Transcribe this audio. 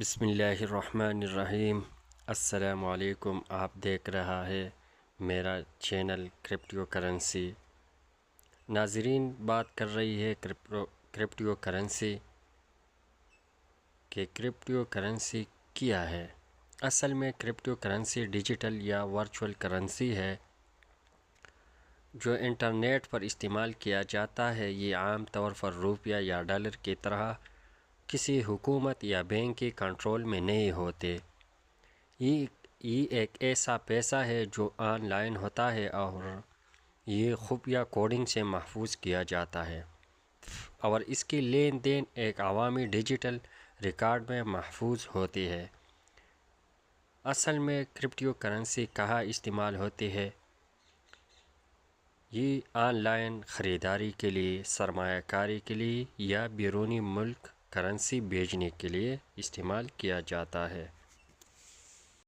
بسم اللہ الرحمن الرحیم۔ السلام علیکم۔ آپ دیکھ رہا ہے میرا چینل کرپٹو کرنسی۔ ناظرین، بات کر رہی ہے کرپٹو کرنسی کہ کرپٹو کرنسی کیا ہے۔ اصل میں کرپٹو کرنسی ڈیجیٹل یا ورچوئل کرنسی ہے جو انٹرنیٹ پر استعمال کیا جاتا ہے۔ یہ عام طور پر روپیہ یا ڈالر کی طرح کسی حکومت یا بینک کے کنٹرول میں نہیں ہوتے۔ یہ ایک ایسا پیسہ ہے جو آن لائن ہوتا ہے اور یہ خفیہ کوڈنگ سے محفوظ کیا جاتا ہے اور اس کی لین دین ایک عوامی ڈیجیٹل ریکارڈ میں محفوظ ہوتی ہے۔ اصل میں کرپٹو کرنسی کہاں استعمال ہوتی ہے؟ یہ آن لائن خریداری کے لیے، سرمایہ کاری کے لیے یا بیرونی ملک کرنسی بھیجنے کے لیے استعمال کیا جاتا ہے۔